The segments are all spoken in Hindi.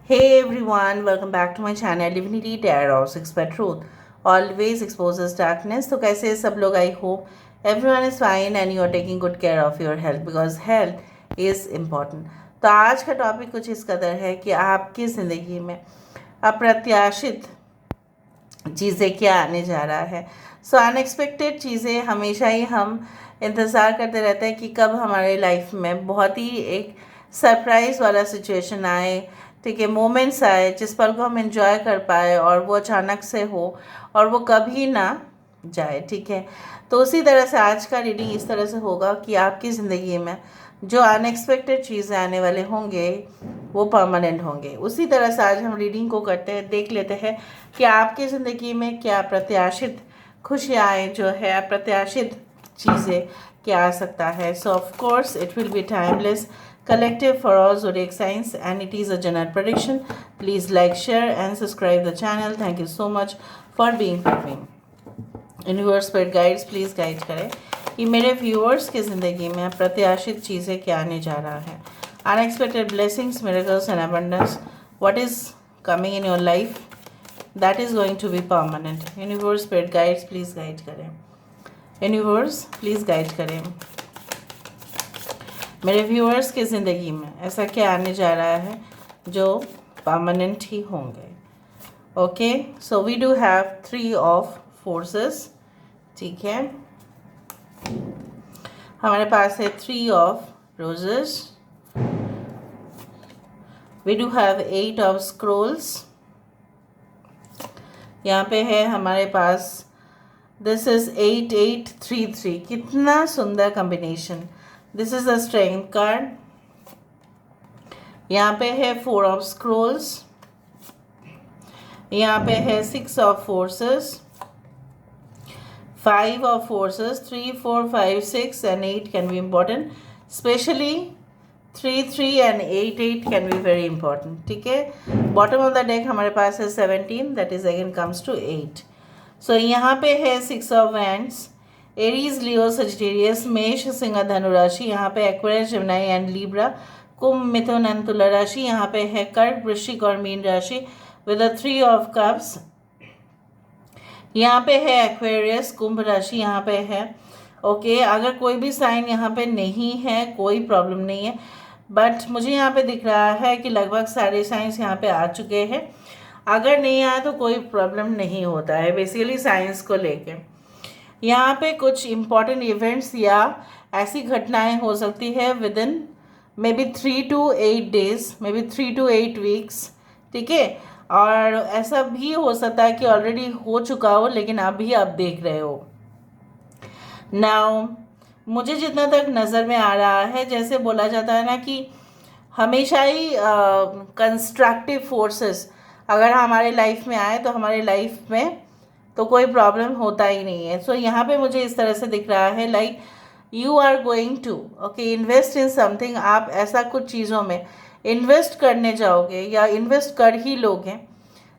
Hey everyone, welcome back to my channel Divinity Tarot 6 by Truth. Always exposes darkness. तो कैसे हैं सब लोग? I hope everyone is fine and you are taking good care of your health because health is important. तो आज का टॉपिक कुछ इस कदर है कि आपकी ज़िंदगी में अप्रत्याशित चीज़ें क्या आने जा रहा है। सो अनएक्सपेक्टेड चीज़ें हमेशा ही हम इंतज़ार करते रहते हैं कि कब हमारे लाइफ में बहुत ही एक सरप्राइज़ वाला सिचुएशन आए, ठीक है, मोमेंट्स आए जिस पल को हम एंजॉय कर पाए और वो अचानक से हो और वो कभी ना जाए, ठीक है। तो उसी तरह से आज का रीडिंग इस तरह से होगा कि आपकी ज़िंदगी में जो अनएक्सपेक्टेड चीज़ें आने वाले होंगे वो परमानेंट होंगे। उसी तरह से आज हम रीडिंग को करते हैं, देख लेते हैं कि आपकी ज़िंदगी में क्या अप्रत्याशित खुशियाँ आए, जो है अप्रत्याशित चीज़ें क्या आ सकता है। सो of course it will be timeless collective for all zodiac signs and it is a general prediction. Please like, share and subscribe the channel. Thank you so much for being with me. Universe spirit guides please guide करें कि मेरे व्यूअर्स की ज़िंदगी में प्रत्याशित चीज़ें क्या आने जा रहा है। Unexpected blessings, miracles and abundance, what is coming in your life that is going to be permanent. Universe spirit guides please guide करें। यूनिवर्स प्लीज़ गाइड करें मेरे व्यूअर्स की ज़िंदगी में ऐसा क्या आने जा रहा है जो परमानेंट ही होंगे। Okay, so we do have 3 of forces, ठीक है। हमारे पास है 3 of roses, we do have 8 of scrolls, यहाँ पे है हमारे पास दिस इज 8833। कितना सुंदर combination. This is the strength card. यहाँ पे है 4 ऑफ स्क्रोल्स, यहाँ पे है 6 of forces, 5 of forces, 3 4 5 6 and 8 can be important, especially 3 3 and 8 8 can be very important, ठीक है। बॉटम ऑफ द डेक हमारे पास है 17, that is again comes to 8। So यहाँ पे है 6 of wands, Aries, Leo, Sagittarius, मेष, सिंह, धनु राशि, यहाँ पे एक्वेरियस, जेमिनी एंड लिब्रा, कुंभ, मिथुन एंड तुला राशि, यहाँ पे है कर्क, वृश्चिक और मीन राशि विद 3 ऑफ कप्स, यहाँ पे है एक्वेरियस, कुंभ राशि यहाँ पे है। ओके, अगर कोई भी साइन यहाँ पे नहीं है कोई प्रॉब्लम नहीं है, बट मुझे यहाँ पे दिख रहा है कि लगभग सारे साइंस यहाँ पे आ चुके हैं। अगर नहीं आया तो कोई प्रॉब्लम नहीं होता है बेसिकली साइंस को लेके। यहाँ पे कुछ इम्पॉर्टेंट इवेंट्स या ऐसी घटनाएं हो सकती है with in may be 3 to 8 days, may be 3 to 8 weeks, ठीक है। और ऐसा भी हो सकता है कि ऑलरेडी हो चुका हो लेकिन अभी आप देख रहे हो। नाउ मुझे जितना तक नज़र में आ रहा है, जैसे बोला जाता है ना कि हमेशा ही कंस्ट्रक्टिव फोर्सेस अगर हमारे लाइफ में आए तो हमारे लाइफ में तो कोई प्रॉब्लम होता ही नहीं है। सो यहाँ पे मुझे इस तरह से दिख रहा है like you are going to okay invest in something. आप ऐसा कुछ चीज़ों में इन्वेस्ट करने जाओगे या इन्वेस्ट कर ही लोगे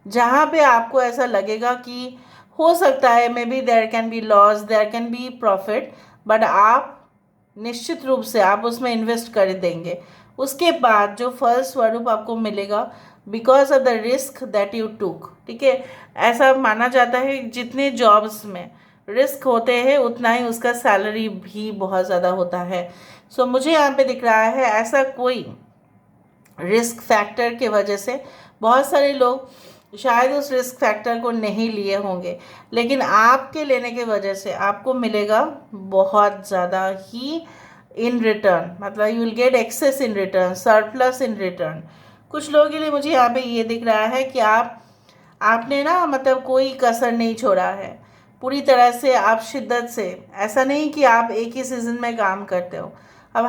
जहाँ पे आपको ऐसा लगेगा कि हो सकता है maybe there can be loss, there can be profit, but आप निश्चित रूप से आप उसमें इन्वेस्ट कर देंगे। उसके बाद जो फल स्वरूप आपको मिलेगा because of the risk that you took, ठीक है। ऐसा माना जाता है जितने जॉब्स में रिस्क होते हैं उतना ही उसका सैलरी भी बहुत ज़्यादा होता है। सो मुझे यहाँ पे दिख रहा है ऐसा कोई रिस्क फैक्टर के वजह से बहुत सारे लोग शायद उस रिस्क फैक्टर को नहीं लिए होंगे, लेकिन आपके लेने की वजह से आपको मिलेगा बहुत ज़्यादा ही इन रिटर्न, मतलब you will get excess in return, surplus in return. कुछ लोगों के लिए मुझे यहाँ पे ये दिख रहा है कि आपने ना मतलब कोई कसर नहीं छोड़ा है, पूरी तरह से आप शिद्दत से, ऐसा नहीं कि आप एक ही सीज़न में काम करते हो। अब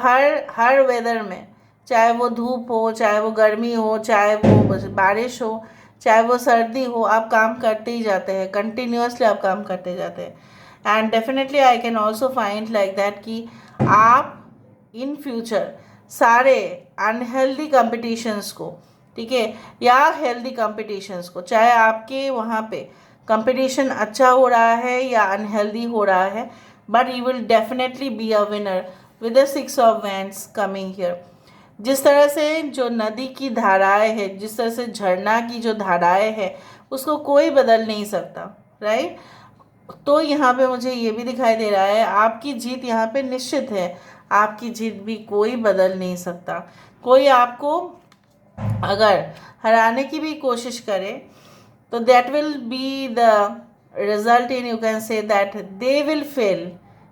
हर वेदर में, चाहे वो धूप हो, चाहे वो गर्मी हो, चाहे वो बारिश हो, चाहे वो सर्दी हो, आप काम करते ही जाते हैं, कंटिन्यूसली आप काम करते जाते हैं। And definitely I can also find like that कि आप इन फ्यूचर सारे अनहेल्दी कंपटीशंस को, ठीक है, या हेल्दी कंपटीशंस को, चाहे आपके वहाँ पे कंपटीशन अच्छा हो रहा है या अनहेल्दी हो रहा है, but you will definitely be a winner with the 6 of wands coming here, जिस तरह से जो नदी की धाराएं है, जिस तरह से झरना की जो धाराएं है, उसको कोई बदल नहीं सकता, राइट। तो यहाँ पे मुझे ये भी दिखाई दे रहा है आपकी जीत यहाँ पे निश्चित है। आपकी जीत भी कोई बदल नहीं सकता। कोई आपको अगर हराने की भी कोशिश करे तो that will be the result in, you can say that they will fail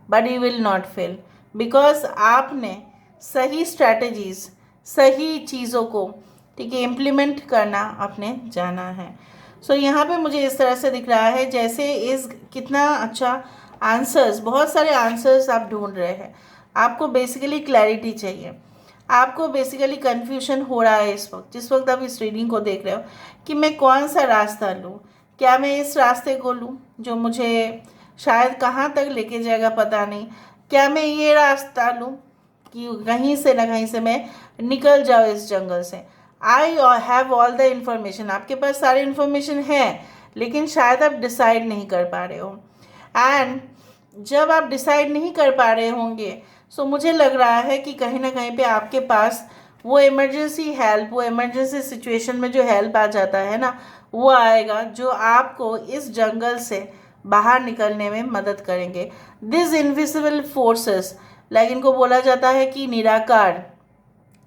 but you will not fail, because आपने सही स्ट्रैटेजीज, सही चीज़ों को, ठीक है, इम्प्लीमेंट करना आपने जाना है। सो यहाँ पे मुझे इस तरह से दिख रहा है जैसे इस कितना अच्छा आंसर्स, बहुत सारे आंसर्स आप ढूंढ रहे हैं। आपको बेसिकली क्लैरिटी चाहिए, आपको बेसिकली कन्फ्यूजन हो रहा है इस वक्त, जिस वक्त आप इस रीडिंग को देख रहे हो, कि मैं कौन सा रास्ता लूँ। क्या मैं इस रास्ते को लूँ जो मुझे शायद कहाँ तक लेके जाएगा पता नहीं, क्या मैं ये रास्ता लूँ कि कहीं से ना कहीं से मैं निकल जाऊँ इस जंगल से। I have all the information, आपके पास सारी इन्फॉर्मेशन है, लेकिन शायद आप डिसाइड नहीं कर पा रहे हो। एंड जब आप डिसाइड नहीं कर पा रहे होंगे, सो मुझे लग रहा है कि कहीं ना कहीं पे आपके पास वो इमरजेंसी हेल्प, वो इमरजेंसी सिचुएशन में जो हेल्प आ जाता है ना, वो आएगा जो आपको इस जंगल से बाहर निकलने में मदद करेंगे। दिस इनविजिबल फोर्सेस, लाइक इनको बोला जाता है कि निराकार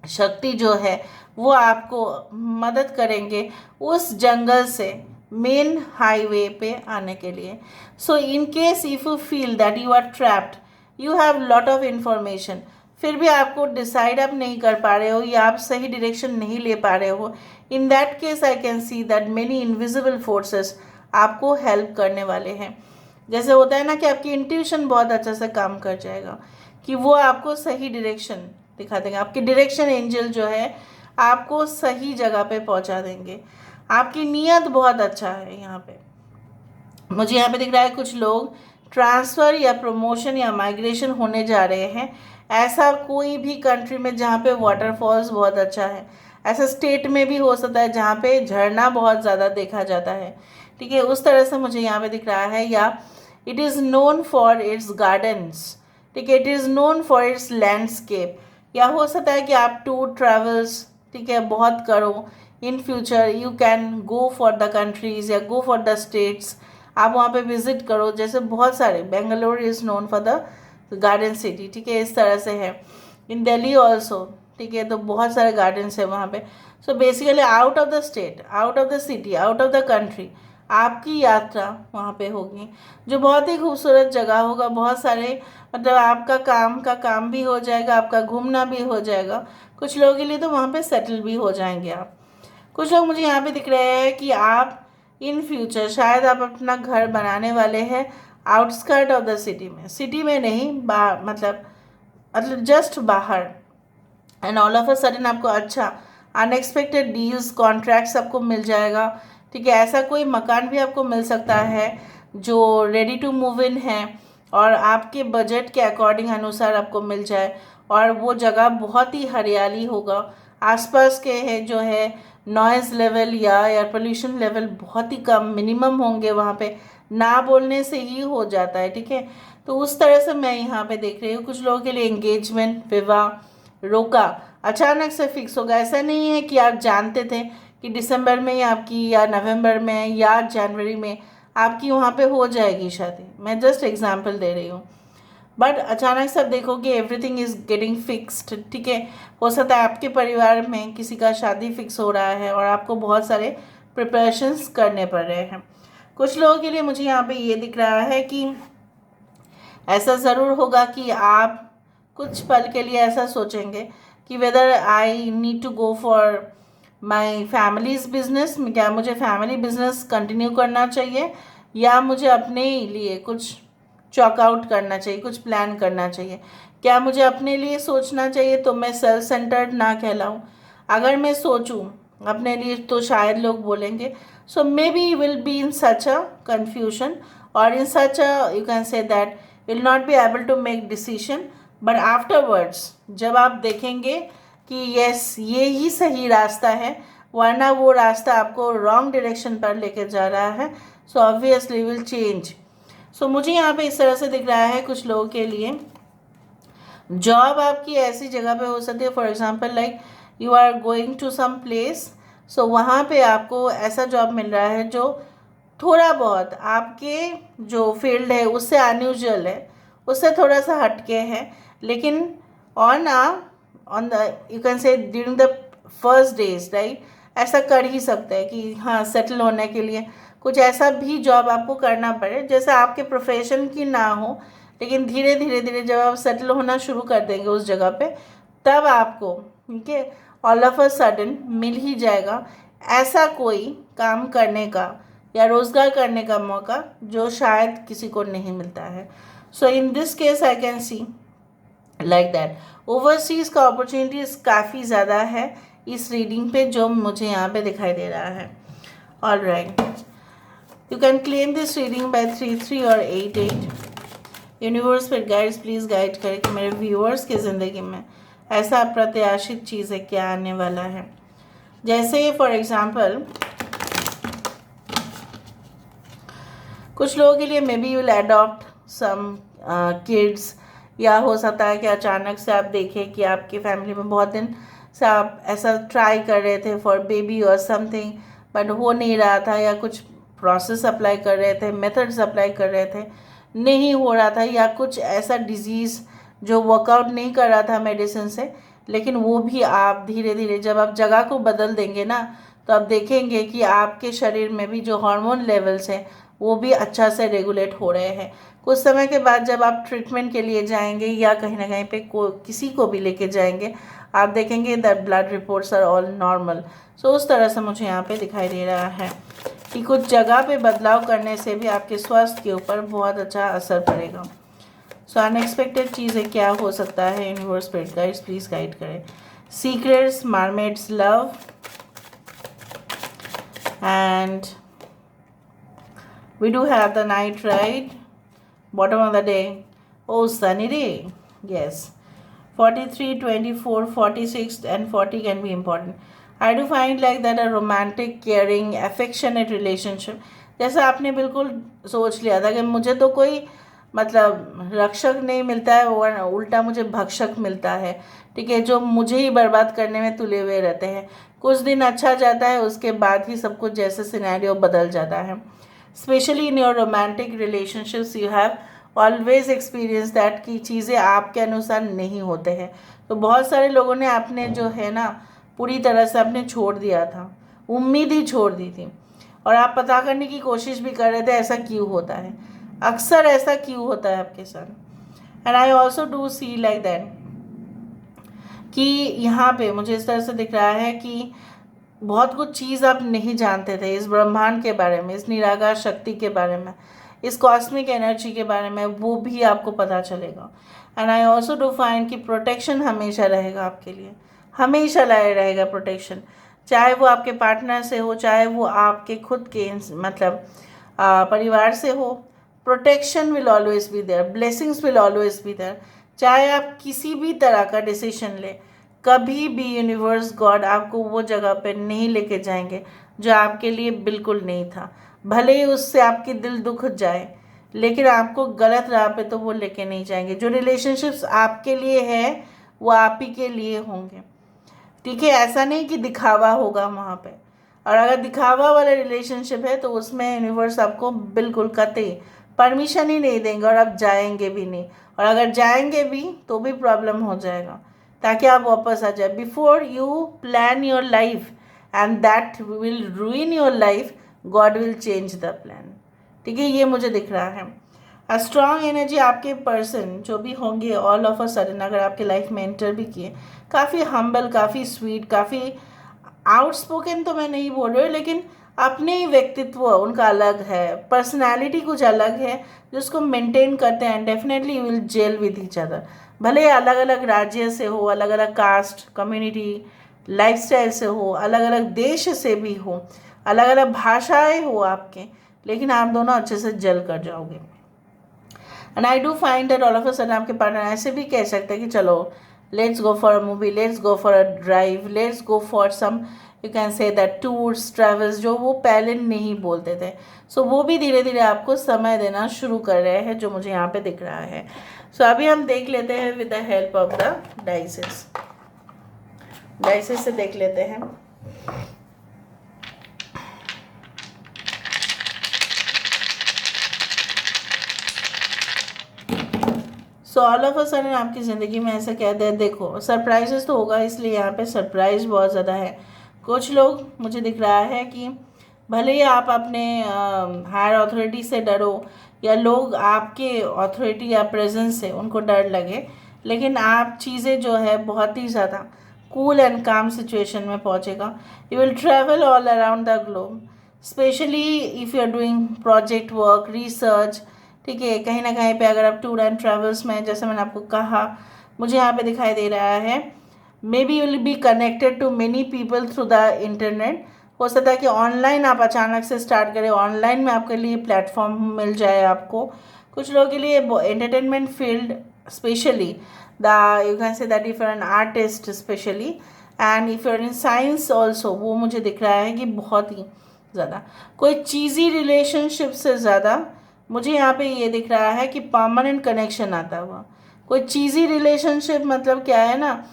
शक्ति जो है वो आपको मदद करेंगे उस जंगल से मेन हाईवे पे आने के लिए। So in case if you feel that you are trapped, you have lot of information, फिर भी आपको डिसाइड आप नहीं कर पा रहे हो या आप सही डायरेक्शन नहीं ले पा रहे हो, in that case I can see that many invisible forces आपको हेल्प करने वाले हैं। जैसे होता है ना कि आपकी इंट्यूशन बहुत अच्छा से काम कर जाएगा, कि वो आपको सही डायरेक्शन दिखा देंगे। आपके डायरेक्शन एंजल जो है आपको सही जगह पे पहुंचा देंगे। आपकी नीयत बहुत अच्छा है। यहाँ पे मुझे यहाँ पे दिख रहा है कुछ लोग ट्रांसफ़र या प्रमोशन या माइग्रेशन होने जा रहे हैं। ऐसा कोई भी कंट्री में जहाँ पे वाटरफॉल्स बहुत अच्छा है, ऐसा स्टेट में भी हो सकता है जहाँ पे झरना बहुत ज़्यादा देखा जाता है, ठीक है, उस तरह से मुझे यहाँ पे दिख रहा है। या it is known for its gardens, ठीक है, it is known for its landscape. या हो सकता है कि आप टूर ट्रैवल्स, ठीक है, बहुत करो। In future you can go for the countries या गो फॉर द स्टेट्स, आप वहाँ पे विज़िट करो। जैसे बहुत सारे, Bangalore is known for the garden city, ठीक है, इस तरह से है। इन दिल्ली ऑल्सो, ठीक है, तो बहुत सारे गार्डन्स है वहाँ पे। So basically out of the state, out of the city, out of the country आपकी यात्रा वहाँ पे होगी, जो बहुत ही खूबसूरत जगह होगा। बहुत सारे, मतलब आपका काम का काम भी हो जाएगा, आपका घूमना भी हो जाएगा। कुछ लोगों के लिए तो वहाँ पे सेटल भी हो जाएंगे आप। कुछ लोग मुझे यहाँ पे दिख रहे हैं कि आप इन फ्यूचर शायद आप अपना घर बनाने वाले हैं आउटस्कर्ट ऑफ द सिटी में, सिटी में नहीं, मतलब जस्ट बाहर। And all of a sudden आपको अच्छा अनएक्सपेक्टेड डील्स, कॉन्ट्रैक्ट्स आपको मिल जाएगा, ठीक है। ऐसा कोई मकान भी आपको मिल सकता है जो रेडी टू मूव इन है और आपके बजट के अकॉर्डिंग अनुसार आपको मिल जाए, और वो जगह बहुत ही हरियाली होगा। आसपास के है जो है नॉइज़ लेवल या एयर पोल्यूशन लेवल बहुत ही कम, मिनिमम होंगे वहाँ पे, ना बोलने से ही हो जाता है, ठीक है। तो उस तरह से मैं यहाँ पे देख रही हूँ। कुछ लोगों के लिए एंगेजमेंट, विवाह, रोका अचानक से फिक्स होगा। ऐसा नहीं है कि आप जानते थे कि दिसंबर में या आपकी, या नवंबर में या जनवरी में आपकी वहाँ पे हो जाएगी शादी। मैं जस्ट एग्जांपल दे रही हूँ, बट अचानक से आप देखोगे एवरीथिंग इज़ गेटिंग फिक्स्ड, ठीक है। हो सकता है आपके परिवार में किसी का शादी फिक्स हो रहा है और आपको बहुत सारे प्रिपरेशंस करने पड़ रहे हैं। कुछ लोगों के लिए मुझे यहाँ पे ये दिख रहा है कि ऐसा ज़रूर होगा कि आप कुछ पल के लिए ऐसा सोचेंगे कि whether I need to go for my family's business, क्या मुझे फैमिली बिजनेस कंटिन्यू करना चाहिए या मुझे अपने लिए कुछ चॉक आउट करना चाहिए, कुछ प्लान करना चाहिए। क्या मुझे अपने लिए सोचना चाहिए तो मैं सेल्फ सेंटर्ड ना कहलाऊँ। अगर मैं सोचूं अपने लिए तो शायद लोग बोलेंगे, so maybe you will be in such a confusion और in such a, you can say that will not be able to make decision. But afterwards जब आप देखेंगे कि यस ये ही सही रास्ता है, वरना वो रास्ता आपको रॉन्ग डायरेक्शन पर लेकर जा रहा है, सो ऑब्वियसली विल चेंज। सो मुझे यहाँ पे इस तरह से दिख रहा है कुछ लोगों के लिए जॉब आपकी ऐसी जगह पे हो सकती है, for example like you are going to some place, so वहाँ पे आपको ऐसा जॉब मिल रहा है जो थोड़ा बहुत आपके जो फील्ड है उससे अनयूजुअल है, उससे थोड़ा सा हटके है, लेकिन on on the you can से during the first days right, ऐसा कर ही सकते हैं कि हाँ सेटल होने के लिए कुछ ऐसा भी जॉब आपको करना पड़े जैसे आपके प्रोफेशन की ना हो, लेकिन धीरे धीरे धीरे जब आप सेटल होना शुरू कर देंगे उस जगह पे, तब आपको ठीक है ऑल ऑफ अ सडन मिल ही जाएगा ऐसा कोई काम करने का या रोज़गार करने का मौका जो शायद किसी को नहीं मिलता है। So in this case I can see like that overseas का अपॉर्चुनिटीज़ काफ़ी ज़्यादा है इस रीडिंग पे जो मुझे यहाँ पे दिखाई दे रहा है। All right, you can claim this reading by 3-3 और 8-8। यूनिवर्स फिर गाइड्स प्लीज़ गाइड करें कि मेरे व्यूअर्स की ज़िंदगी में ऐसा अप्रत्याशित चीज़ है क्या आने वाला है। जैसे फॉर एग्जांपल कुछ लोगों के लिए maybe you will adopt some kids, या हो सकता है कि अचानक से आप देखें कि आपकी फैमिली में बहुत दिन से आप ऐसा ट्राई कर रहे थे फॉर बेबी और समथिंग, बट हो नहीं रहा था, या कुछ प्रोसेस अप्लाई कर रहे थे, मेथड्स अप्लाई कर रहे थे, नहीं हो रहा था, या कुछ ऐसा डिजीज़ जो वर्कआउट नहीं कर रहा था मेडिसिन से, लेकिन वो भी आप धीरे धीरे जब आप जगह को बदल देंगे ना, तो आप देखेंगे कि आपके शरीर में भी जो हार्मोन लेवल्स हैं वो भी अच्छा से रेगुलेट हो रहे हैं। कुछ समय के बाद जब आप ट्रीटमेंट के लिए जाएंगे या कहीं ना कहीं पे किसी को भी लेके जाएंगे, आप देखेंगे that blood reports are all normal. So उस तरह से मुझे यहाँ पे दिखाई दे रहा है कि कुछ जगह पे बदलाव करने से भी आपके स्वास्थ्य के ऊपर बहुत अच्छा असर पड़ेगा। सो अनएक्सपेक्टेड चीज़ें क्या हो सकता है, universe spirit guides please guide करें। Secrets, mermaids love, and we do have the night, right? Bottom of the day, oh sunny day, yes. 43, 24, 46 and 40 can be important. I do find like that a romantic, caring, affectionate relationship, जैसा आपने बिल्कुल सोच लिया था कि मुझे तो कोई मतलब रक्षक नहीं मिलता है और उल्टा मुझे भक्षक मिलता है, ठीक है, जो मुझे ही बर्बाद करने में तुले हुए रहते हैं। कुछ दिन अच्छा जाता है, उसके बाद ही सब कुछ जैसे सिनेरियो बदल जाता है। Specially in your romantic relationships you have always experience that कि चीज़ें आपके अनुसार नहीं होते हैं। तो बहुत सारे लोगों ने आपने जो है ना पूरी तरह से आपने छोड़ दिया था, उम्मीद ही छोड़ दी थी, और आप पता करने की कोशिश भी कर रहे थे ऐसा क्यों होता है, अक्सर ऐसा क्यों होता है आपके साथ। And I also do see like that कि यहाँ पे मुझे इस तरह से दिख रहा है कि बहुत कुछ चीज़ आप नहीं जानते थे इस ब्रह्मांड के बारे में, इस निराकार शक्ति के बारे में, इस कॉस्मिक एनर्जी के बारे में, वो भी आपको पता चलेगा। And I also do find कि प्रोटेक्शन हमेशा रहेगा आपके लिए, हमेशा लाए रहेगा प्रोटेक्शन, चाहे वो आपके पार्टनर से हो, चाहे वो आपके खुद के मतलब परिवार से हो। Protection will always be there, blessings will always be there. चाहे आप किसी भी तरह का डिसीजन ले, कभी भी यूनिवर्स गॉड आपको वो जगह पे नहीं लेके जाएंगे जो आपके लिए बिल्कुल नहीं था। भले ही उससे आपकी दिल दुख जाए, लेकिन आपको गलत राह पे तो वो लेके नहीं जाएंगे। जो रिलेशनशिप्स आपके लिए है वो आप ही के लिए होंगे, ठीक है, ऐसा नहीं कि दिखावा होगा वहाँ पे। और अगर दिखावा वाला रिलेशनशिप है तो उसमें यूनिवर्स आपको बिल्कुल कतई परमिशन ही नहीं देंगे, और आप जाएंगे भी नहीं, और अगर जाएंगे भी तो भी प्रॉब्लम हो जाएगा, ताकि आप वापस आ जाए। Before you plan your life and that will रूइन your life, God will change the plan, ठीक है, ये मुझे दिख रहा है। अ स्ट्रॉन्ग एनर्जी आपके पर्सन जो भी होंगे ऑल ऑफ अ सडन अगर आपके लाइफ में एंटर भी किए, काफ़ी हम्बल, काफ़ी स्वीट, काफ़ी आउटस्पोकन तो मैं नहीं बोल रही हूँ, लेकिन अपने ही व्यक्तित्व उनका अलग है, पर्सनालिटी कुछ अलग है जिसको मेंटेन करते हैं। Definitely you will gel with each other, भले अलग अलग राज्य से हो, अलग अलग कास्ट कम्युनिटी लाइफस्टाइल से हो, अलग अलग देश से भी हो, अलग अलग भाषाएं हो आपके, लेकिन आप दोनों अच्छे से जल कर जाओगे। And I do find that all of a sudden आपके पार्टनर ऐसे भी कह सकते हैं कि चलो let's go for a movie, let's go for a drive, let's go for some you can say that tours travels, जो वो पहले नहीं बोलते थे। सो वो भी धीरे धीरे आपको समय देना शुरू कर रहे हैं, जो मुझे यहाँ पे दिख रहा है। सो अभी हम देख लेते हैं with the help of the dices. Dices से देख लेते हैं। So all of a sudden आपकी ज़िंदगी में ऐसा कहते हैं, देखो सरप्राइजेस तो होगा, इसलिए यहाँ पे सरप्राइज बहुत ज़्यादा है। कुछ लोग मुझे दिख रहा है कि भले ही आप अपने हायर अथॉरिटी से डरो या लोग आपके अथॉरिटी या प्रेजेंस से उनको डर लगे, लेकिन आप चीज़ें जो है बहुत ही ज़्यादा कूल एंड काम सिचुएशन में पहुँचेगा। You will travel all around the globe, specially if you are doing project work, research, ठीक है। कहीं ना कहीं पे अगर आप टूर एंड ट्रैवल्स में, जैसे मैंने आपको कहा, मुझे यहाँ पे दिखाई दे रहा है maybe you will be connected to many people through the internet. हो सकता है कि ऑनलाइन आप अचानक से स्टार्ट करें, ऑनलाइन में आपके लिए प्लेटफॉर्म मिल जाए आपको। कुछ लोगों के लिए entertainment field, specially the you can say that if you are an artist specially, and if you are in science also, वो मुझे दिख रहा है कि बहुत ही ज़्यादा कोई चीज़ी रिलेशनशिप से ज़्यादा मुझे यहाँ पे ये दिख रहा है कि परमानेंट कनेक्शन आता हुआ। कोई चीज़ी रिलेशनशिप मतलब क्या है ना,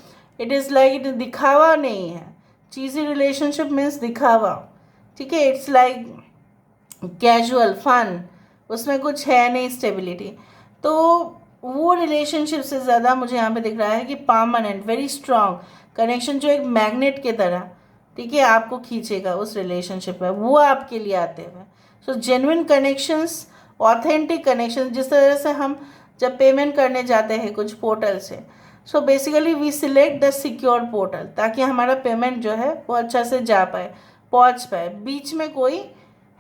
इट इज़ लाइक, इट दिखावा नहीं है। चीज़ी रिलेशनशिप मीन्स दिखावा, ठीक है। इट्स लाइक कैजुअल फन, उसमें कुछ है नहीं स्टेबिलिटी। तो वो रिलेशनशिप से ज़्यादा मुझे यहाँ पे दिख रहा है कि परमानेंट वेरी स्ट्रांग कनेक्शन, जो एक मैग्नेट के तरह, ठीक है, आपको खींचेगा उस रिलेशनशिप में, वो आपके लिए आते हुए। सो जेन्युइन कनेक्शंस, ऑथेंटिक कनेक्शन, जिस तरह से हम जब पेमेंट करने जाते हैं कुछ पोर्टल से, so basically we select the secure portal, ताकि हमारा पेमेंट जो है वो अच्छा से जा पाए, पहुंच पाए, बीच में कोई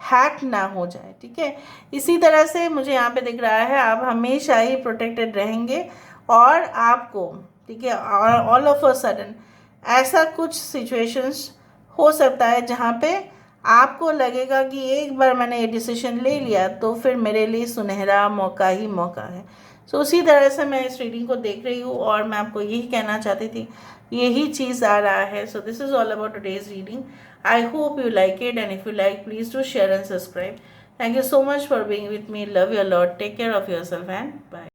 हैक ना हो जाए, ठीक है। इसी तरह से मुझे यहाँ पे दिख रहा है आप हमेशा ही प्रोटेक्टेड रहेंगे, और आपको, ठीक है, ऑल ऑफ अ सडन ऐसा कुछ सिचुएशंस हो सकता है जहाँ पे आपको लगेगा कि एक बार मैंने ये डिसीजन ले लिया तो फिर मेरे लिए सुनहरा मौका ही मौका है। सो उसी तरह से मैं इस रीडिंग को देख रही हूँ, और मैं आपको यही कहना चाहती थी, यही चीज़ आ रहा है। So this is all about today's reading. I hope you like it, and if you like, please do share and subscribe. Thank you so much for being with me. Love you a lot. Take care of yourself and bye.